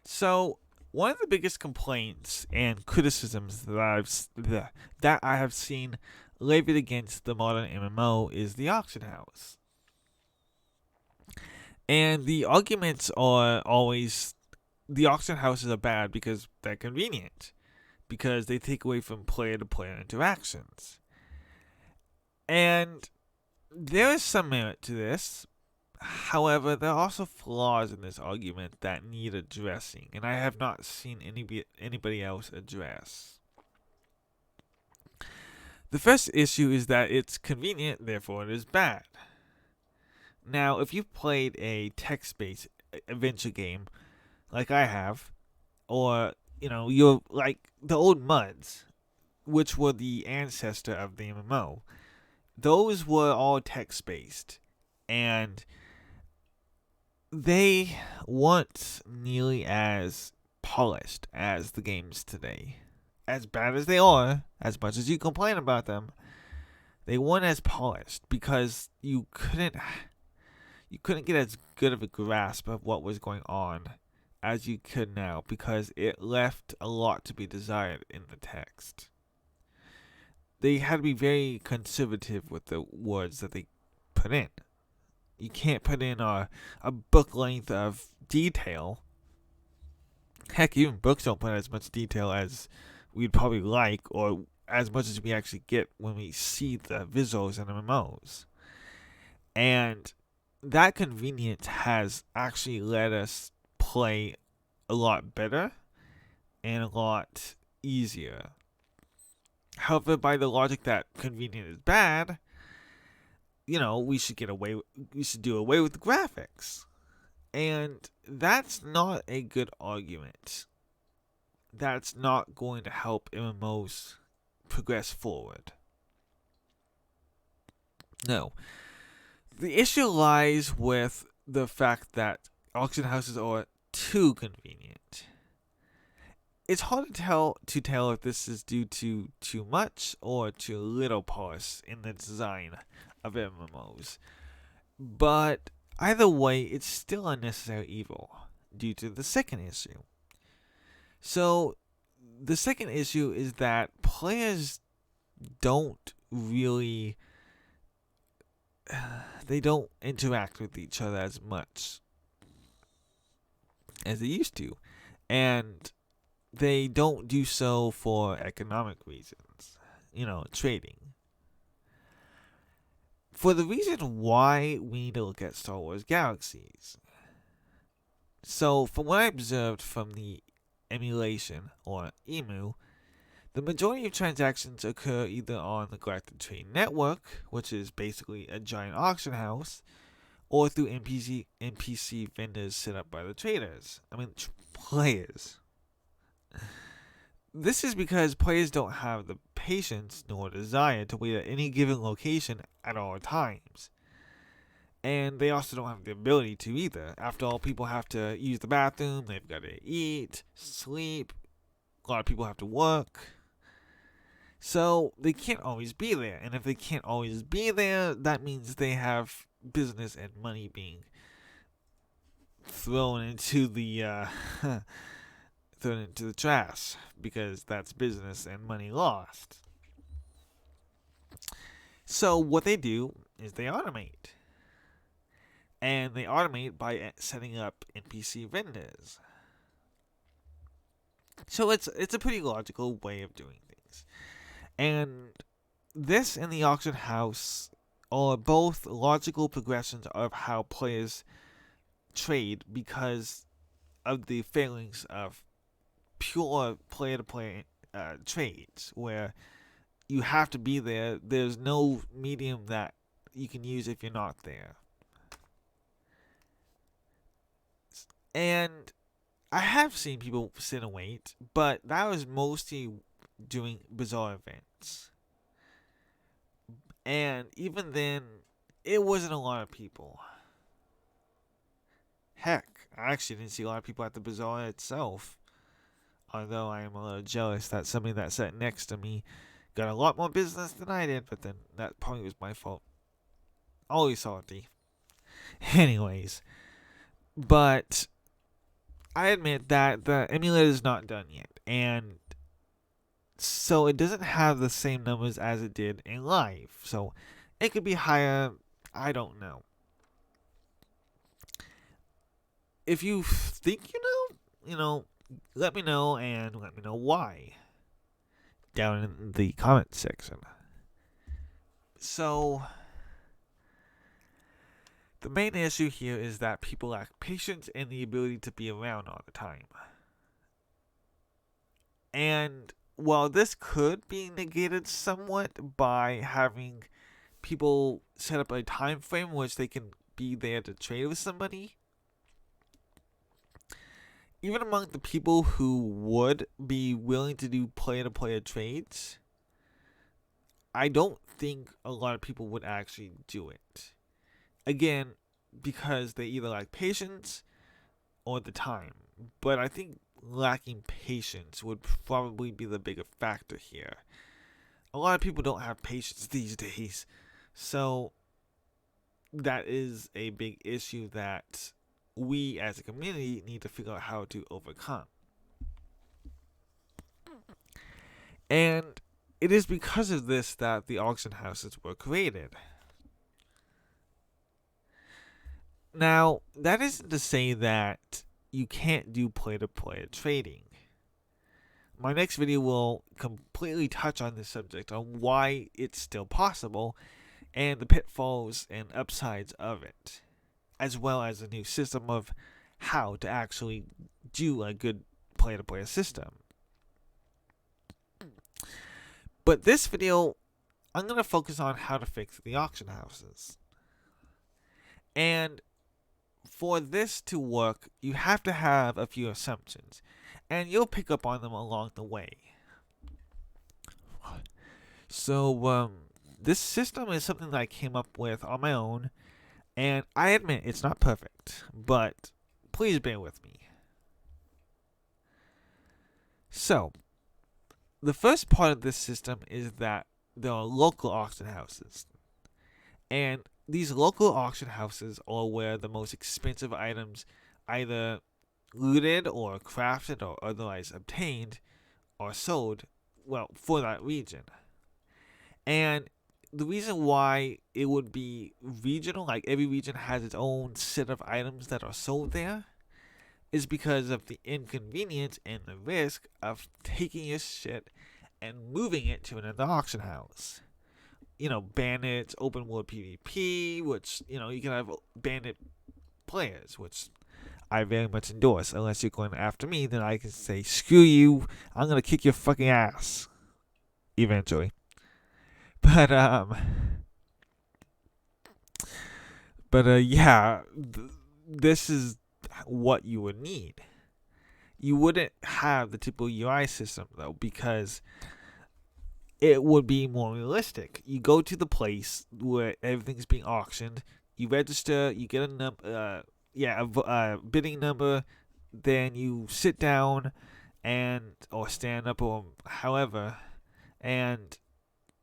So one of the biggest complaints and criticisms that I have seen levied against the modern MMO is the auction house, and the arguments are always the auction houses are bad because they're convenient, because they take away from player-to-player interactions, and there is some merit to this. However, there are also flaws in this argument that need addressing, and I have not seen anybody else address. The first issue is that it's convenient, therefore it is bad. Now, if you've played a text-based adventure game like I have, or you're like the old MUDs, which were the ancestor of the MMO, those were all text-based, and they weren't nearly as polished as the games today. As bad as they are, as much as you complain about them, they weren't as polished because you couldn't get as good of a grasp of what was going on as you could now, because it left a lot to be desired in the text. They had to be very conservative with the words that they put in. You can't put in a book length of detail. Heck, even books don't put as much detail as we'd probably like, or as much as we actually get when we see the visuals in MMOs. And that convenience has actually let us play a lot better and a lot easier. However, by the logic that convenient is bad, we should do away with the graphics. And that's not a good argument. That's not going to help MMOs progress forward. No. The issue lies with the fact that auction houses are too convenient. It's hard to tell if this is due to too much or too little polish in the design of MMOs. But either way, it's still a necessary evil due to the second issue. So, the second issue is that players don't really they don't interact with each other as much as they used to, and they don't do so for economic reasons, trading. For the reason why we need to look at Star Wars Galaxies. So, from what I observed from the emulation, or EMU, the majority of transactions occur either on the Galactic Trade Network, which is basically a giant auction house, or through NPC vendors set up by the traders. Players. This is because players don't have the patience nor desire to wait at any given location at all times. And they also don't have the ability to either. After all, people have to use the bathroom, they've got to eat, sleep, a lot of people have to work. So they can't always be there. And if they can't always be there, that means they have business and money being thrown into the trash, because that's business and money lost. So what they do is they automate. And they automate by setting up NPC vendors. So it's a pretty logical way of doing things. And this and the auction house are both logical progressions of how players trade, because of the failings of pure player-to-player trades, where you have to be there. There's no medium that you can use if you're not there. And I have seen people sit and wait, but that was mostly doing bizarre events. And even then, it wasn't a lot of people. Heck, I actually didn't see a lot of people at the bazaar itself. Although I am a little jealous that somebody that sat next to me got a lot more business than I did, but then that probably was my fault. Always salty. Anyways, but I admit that the emulator is not done yet, and so it doesn't have the same numbers as it did in live. So it could be higher. I don't know. If you think let me know, and let me know why down in the comment section. So the main issue here is that people lack patience and the ability to be around all the time. And while this could be negated somewhat by having people set up a time frame which they can be there to trade with somebody, even among the people who would be willing to do player-to-player trades, I don't think a lot of people would actually do it. Again, because they either lack patience or the time. But I think lacking patience would probably be the bigger factor here. A lot of people don't have patience these days. So that is a big issue that we as a community need to figure out how to overcome. And it is because of this that the auction houses were created. Now, that isn't to say that you can't do player-to-player trading. My next video will completely touch on this subject, on why it's still possible, and the pitfalls and upsides of it, as well as a new system of how to actually do a good player-to-player system. But this video, I'm going to focus on how to fix the auction houses. And for this to work, you have to have a few assumptions, and you'll pick up on them along the way. So, this system is something that I came up with on my own, and I admit it's not perfect, but please bear with me. So, the first part of this system is that there are local auction houses. And these local auction houses are where the most expensive items, either looted or crafted or otherwise obtained, are sold, well, for that region. And the reason why it would be regional, like every region has its own set of items that are sold there, is because of the inconvenience and the risk of taking your shit and moving it to another auction house. Bandits, open world PvP, which, you can have bandit players, which I very much endorse. Unless you're going after me, then I can say, screw you, I'm going to kick your fucking ass. Eventually. But, yeah, this is what you would need. You wouldn't have the typical UI system, though, because it would be more realistic. You go to the place where everything's being auctioned, you register, you get a bidding number, then you sit down or stand up or however, and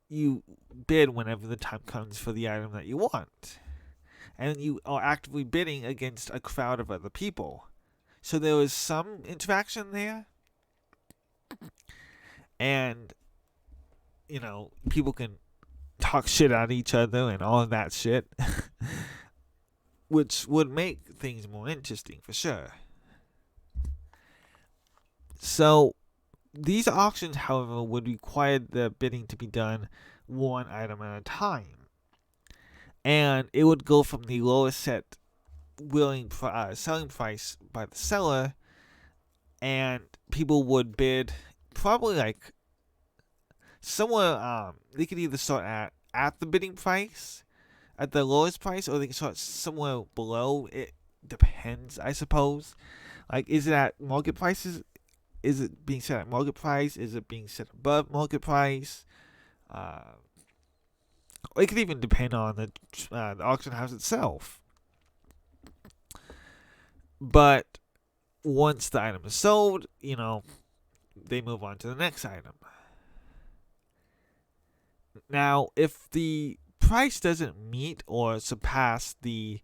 you bid whenever the time comes for the item that you want. And you are actively bidding against a crowd of other people. So there was some interaction there. And, people can talk shit at each other and all of that shit. Which would make things more interesting for sure. So, these auctions, however, would require the bidding to be done one item at a time. And it would go from the lowest set selling price by the seller, and people would bid probably like somewhere, they could either start at the bidding price, at the lowest price, or they can start somewhere below. It depends, I suppose. Like, is it at market prices? Is it being set at market price? Is it being set above market price? Or it could even depend on the auction house itself. But once the item is sold, they move on to the next item. Now, if the price doesn't meet or surpass the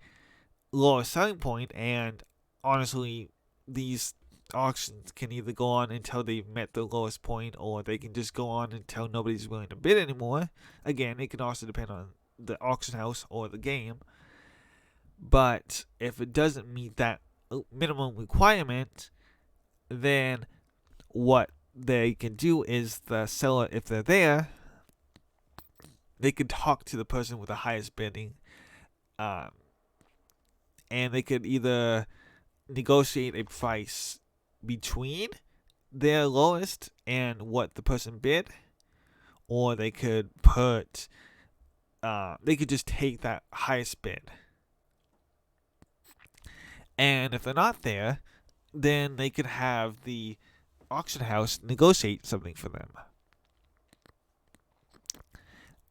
lowest selling point, and honestly, these auctions can either go on until they've met the lowest point, or they can just go on until nobody's willing to bid anymore. Again, it can also depend on the auction house or the game. But if it doesn't meet that minimum requirement, then what they can do is the seller, if they're there, they could talk to the person with the highest bidding, and they could either negotiate a price between their lowest and what the person bid, or they could they could just take that highest bid. And if they're not there, then they could have the auction house negotiate something for them.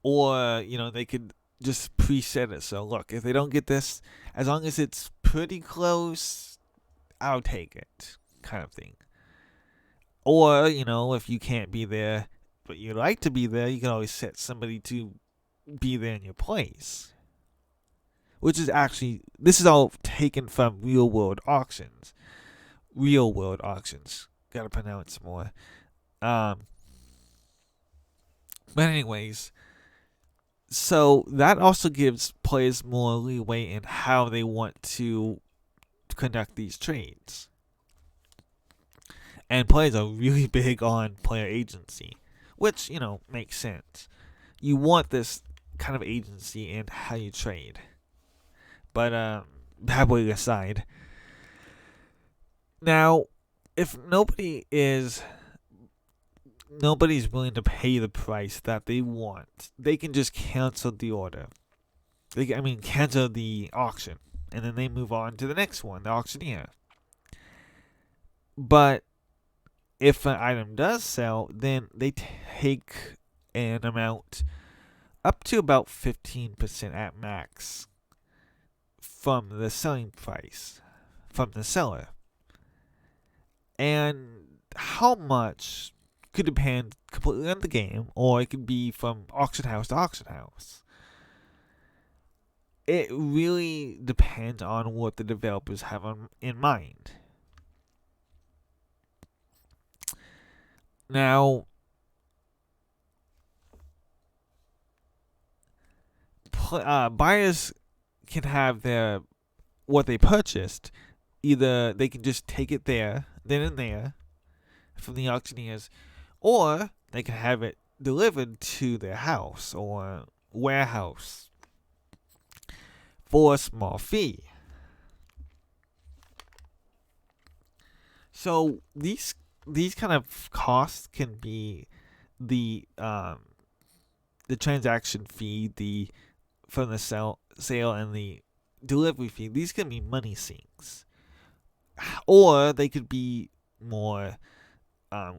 Or, they could just preset it. So, look, if they don't get this, as long as it's pretty close, I'll take it, kind of thing. Or, if you can't be there, but you'd like to be there, you can always set somebody to be there in your place. Which is actually, this is all taken from real world auctions. Real world auctions. Gotta pronounce more. But anyways, so that also gives players more leeway in how they want to conduct these trades. And players are really big on player agency, which, makes sense. You want this kind of agency in how you trade. But that way aside, now if nobody's willing to pay the price that they want, they can just cancel the order. Cancel the auction, and then they move on to the next one, the auctioneer. But if an item does sell, then they take an amount up to about 15% at max from the selling price from the seller. And how much could depend completely on the game, or it could be from auction house to auction house. It really depends on what the developers have in mind. Now, buyers can have what they purchased. Either they can just take it then and there from the auctioneers, or they can have it delivered to their house or warehouse for a small fee. So these kind of costs can be the transaction fee, from the sale and the delivery fee. These can be money sinks, or they could be more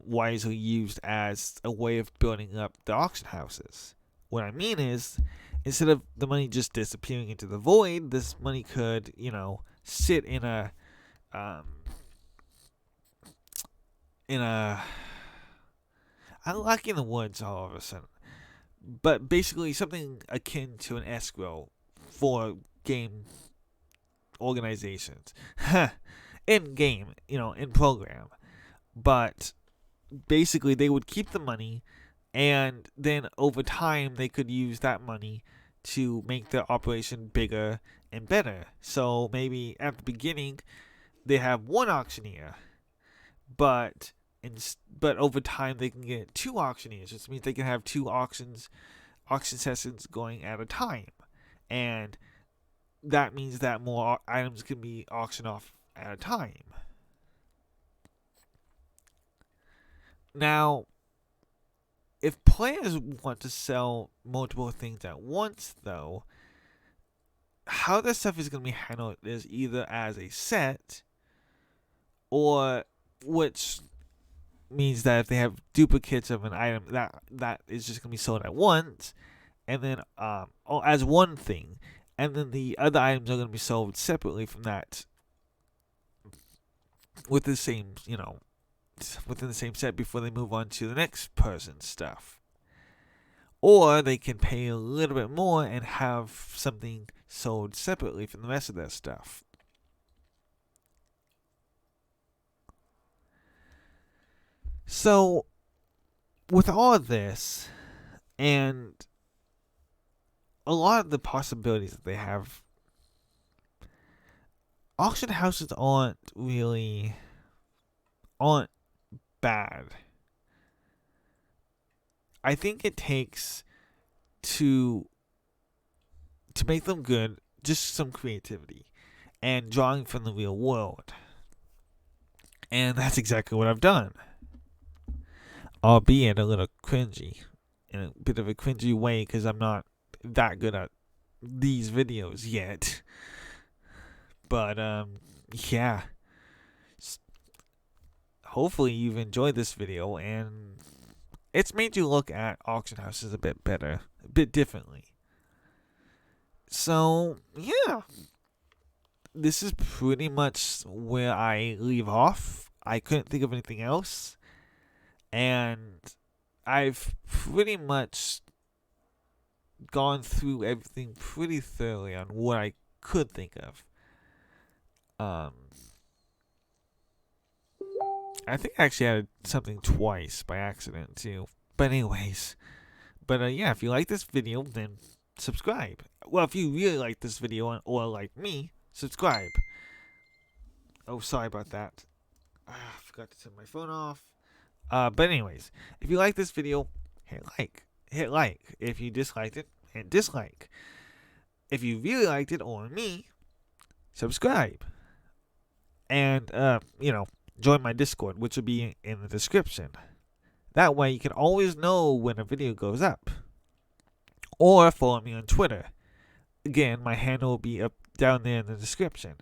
wisely used as a way of building up the auction houses. What I mean is, instead of the money just disappearing into the void, this money could, sit in a I'm lacking the words all of a sudden. But basically something akin to an escrow for game organizations. In game, in program. But basically they would keep the money, and then over time they could use that money to make their operation bigger and better. So maybe at the beginning they have one auctioneer, but over time they can get two auctioneers, which means they can have two auction sessions going at a time, and that means that more items can be auctioned off at a time. Now, if players want to sell multiple things at once, though, how this stuff is going to be handled is either as a set, or which means that if they have duplicates of an item, that is just going to be sold at once, and then as one thing, and then the other items are going to be sold separately from that, with the same, within the same set before they move on to the next person's stuff. Or they can pay a little bit more and have something sold separately from the rest of their stuff. So, with all of this, and a lot of the possibilities that they have, auction houses aren't bad. I think it takes to make them good just some creativity and drawing from the real world. And that's exactly what I've done. Albeit a little cringy, in a bit of a cringy way, because I'm not that good at these videos yet. But, yeah. Hopefully you've enjoyed this video, and it's made you look at auction houses a bit better, a bit differently. So, yeah. This is pretty much where I leave off. I couldn't think of anything else. And I've pretty much gone through everything pretty thoroughly on what I could think of. I think I actually added something twice by accident too. But anyways, yeah, if you like this video, then subscribe. Well, if you really like this video or like me, subscribe. Oh, sorry about that. I forgot to turn my phone off. But anyways, if you like this video, hit like. Hit like. If you disliked it, hit dislike. If you really liked it or me, subscribe. And join my Discord, which will be in the description. That way you can always know when a video goes up. Or follow me on Twitter. Again, my handle will be up down there in the description.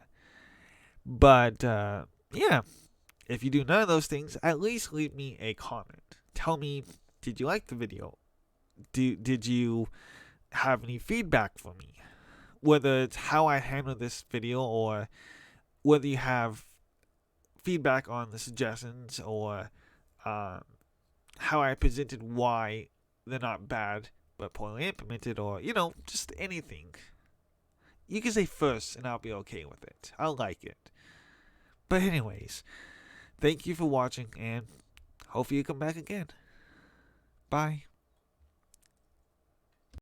But yeah, if you do none of those things, at least leave me a comment. Tell me, did you like the video? Did you have any feedback for me? Whether it's how I handle this video, or whether you have feedback on the suggestions, or how I presented why they're not bad but poorly implemented, or just anything. You can say first and I'll be okay with it. I'll like it. But anyways, thank you for watching, and hopefully you come back again. Bye.